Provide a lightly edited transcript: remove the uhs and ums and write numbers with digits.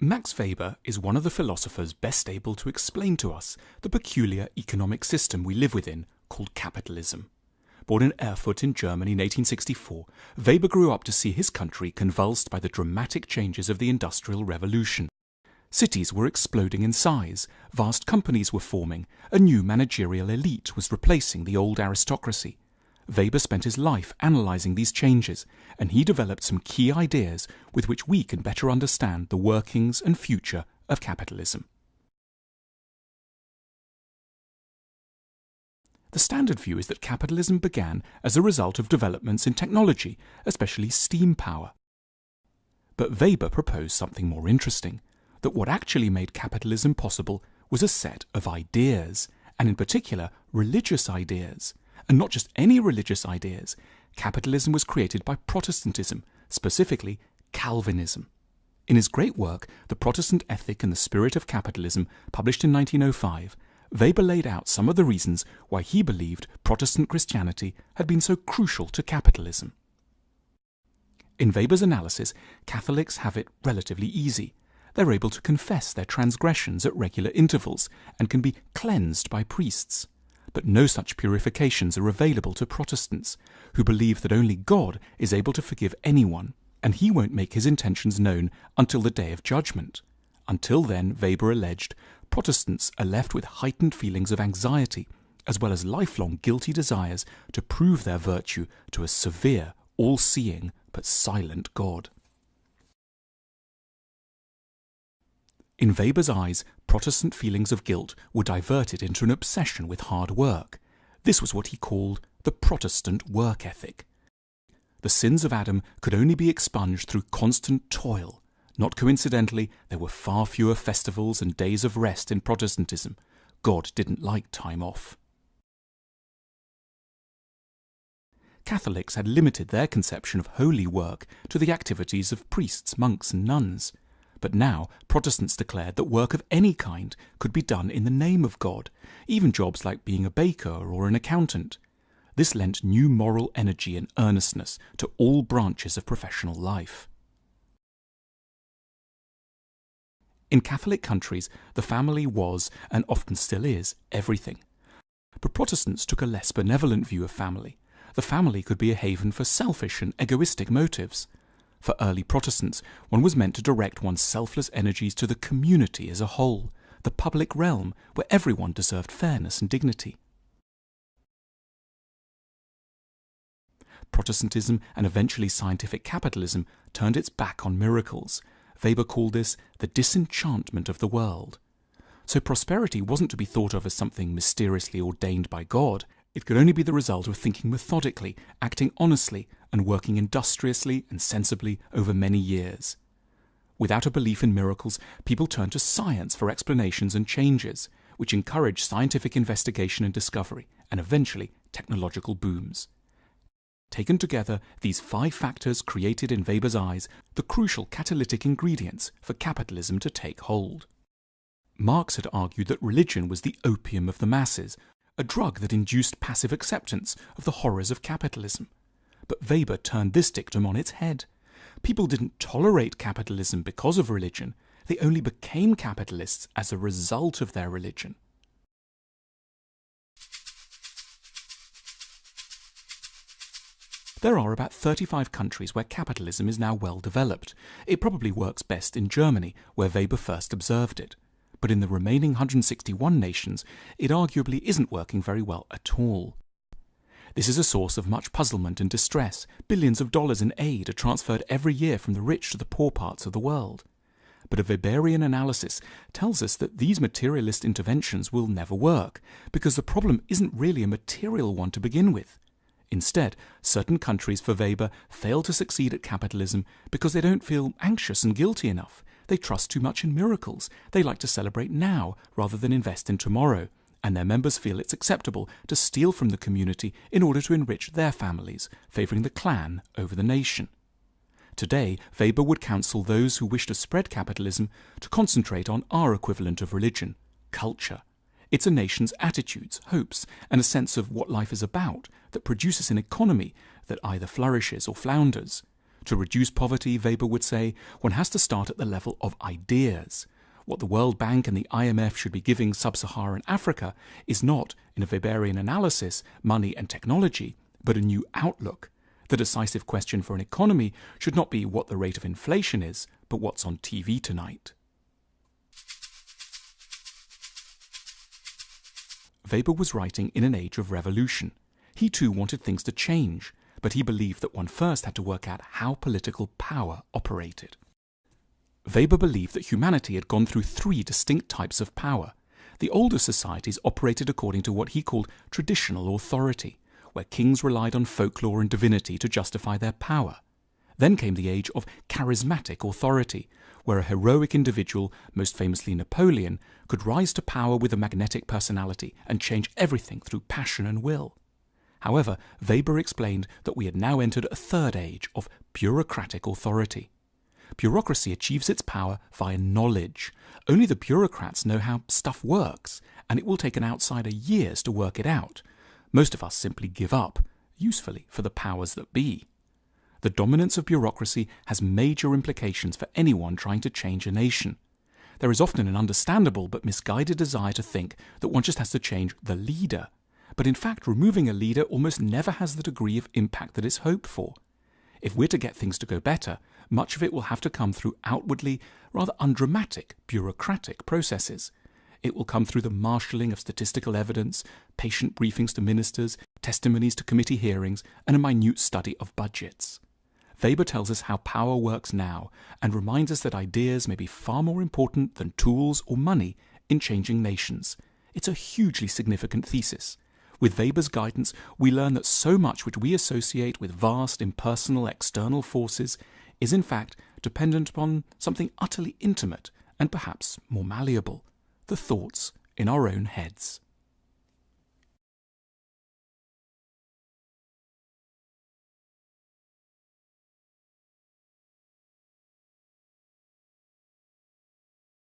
Max Weber is one of the philosophers best able to explain to us the peculiar economic system we live within called capitalism. Born in Erfurt in Germany in 1864, Weber grew up to see his country convulsed by the dramatic changes of the Industrial Revolution. Cities were exploding in size, vast companies were forming, a new managerial elite was replacing the old aristocracy. Weber spent his life analysing these changes, and he developed some key ideas with which we can better understand the workings and future of capitalism. The standard view is that capitalism began as a result of developments in technology, especially steam power. But Weber proposed something more interesting, that what actually made capitalism possible was a set of ideas, and in particular religious ideas. And not just any religious ideas. Capitalism was created by Protestantism, specifically Calvinism. In his great work, The Protestant Ethic and the Spirit of Capitalism, published in 1905, Weber laid out some of the reasons why he believed Protestant Christianity had been so crucial to capitalism. In Weber's analysis, Catholics have it relatively easy. They're able to confess their transgressions at regular intervals and can be cleansed by priests. But no such purifications are available to Protestants, who believe that only God is able to forgive anyone, and he won't make his intentions known until the day of judgment. Until then, Weber alleged, Protestants are left with heightened feelings of anxiety, as well as lifelong guilty desires to prove their virtue to a severe, all-seeing, but silent God. In Weber's eyes, Protestant feelings of guilt were diverted into an obsession with hard work. This was what he called the Protestant work ethic. The sins of Adam could only be expunged through constant toil. Not coincidentally, there were far fewer festivals and days of rest in Protestantism. God didn't like time off. Catholics had limited their conception of holy work to the activities of priests, monks and nuns. But now Protestants declared that work of any kind could be done in the name of God, even jobs like being a baker or an accountant. This lent new moral energy and earnestness to all branches of professional life. In Catholic countries, the family was, and often still is, everything. But Protestants took a less benevolent view of family. The family could be a haven for selfish and egoistic motives. For early Protestants, one was meant to direct one's selfless energies to the community as a whole, the public realm, where everyone deserved fairness and dignity. Protestantism and eventually scientific capitalism turned its back on miracles. Weber called this the disenchantment of the world. So prosperity wasn't to be thought of as something mysteriously ordained by God. It could only be the result of thinking methodically, acting honestly, and working industriously and sensibly over many years. Without a belief in miracles, people turned to science for explanations and changes, which encouraged scientific investigation and discovery, and eventually technological booms. Taken together, these 5 factors created in Weber's eyes the crucial catalytic ingredients for capitalism to take hold. Marx had argued that religion was the opium of the masses, a drug that induced passive acceptance of the horrors of capitalism. But Weber turned this dictum on its head. People didn't tolerate capitalism because of religion. They only became capitalists as a result of their religion. There are about 35 countries where capitalism is now well developed. It probably works best in Germany, where Weber first observed it. But in the remaining 161 nations, it arguably isn't working very well at all. This is a source of much puzzlement and distress. Billions of dollars in aid are transferred every year from the rich to the poor parts of the world. But a Weberian analysis tells us that these materialist interventions will never work, because the problem isn't really a material one to begin with. Instead, certain countries for Weber fail to succeed at capitalism because they don't feel anxious and guilty enough. They trust too much in miracles. They like to celebrate now rather than invest in tomorrow, and their members feel it's acceptable to steal from the community in order to enrich their families, favouring the clan over the nation. Today, Weber would counsel those who wish to spread capitalism to concentrate on our equivalent of religion, culture. It's a nation's attitudes, hopes, and a sense of what life is about that produces an economy that either flourishes or flounders. To reduce poverty, Weber would say, one has to start at the level of ideas. What the World Bank and the IMF should be giving sub-Saharan Africa is not, in a Weberian analysis, money and technology, but a new outlook. The decisive question for an economy should not be what the rate of inflation is, but what's on TV tonight. Weber was writing in an age of revolution. He too wanted things to change, but he believed that one first had to work out how political power operated. Weber believed that humanity had gone through three distinct types of power. The older societies operated according to what he called traditional authority, where kings relied on folklore and divinity to justify their power. Then came the age of charismatic authority, where a heroic individual, most famously Napoleon, could rise to power with a magnetic personality and change everything through passion and will. However, Weber explained that we had now entered a third age of bureaucratic authority. Bureaucracy achieves its power via knowledge. Only the bureaucrats know how stuff works, and it will take an outsider years to work it out. Most of us simply give up, usefully for the powers that be. The dominance of bureaucracy has major implications for anyone trying to change a nation. There is often an understandable but misguided desire to think that one just has to change the leader. But in fact, removing a leader almost never has the degree of impact that is hoped for. If we're to get things to go better, much of it will have to come through outwardly rather undramatic bureaucratic processes. It will come through the marshalling of statistical evidence, patient briefings to ministers, testimonies to committee hearings, and a minute study of budgets. Weber tells us how power works now and reminds us that ideas may be far more important than tools or money in changing nations. It's a hugely significant thesis. With Weber's guidance, we learn that so much which we associate with vast, impersonal, external forces is in fact dependent upon something utterly intimate and perhaps more malleable, the thoughts in our own heads.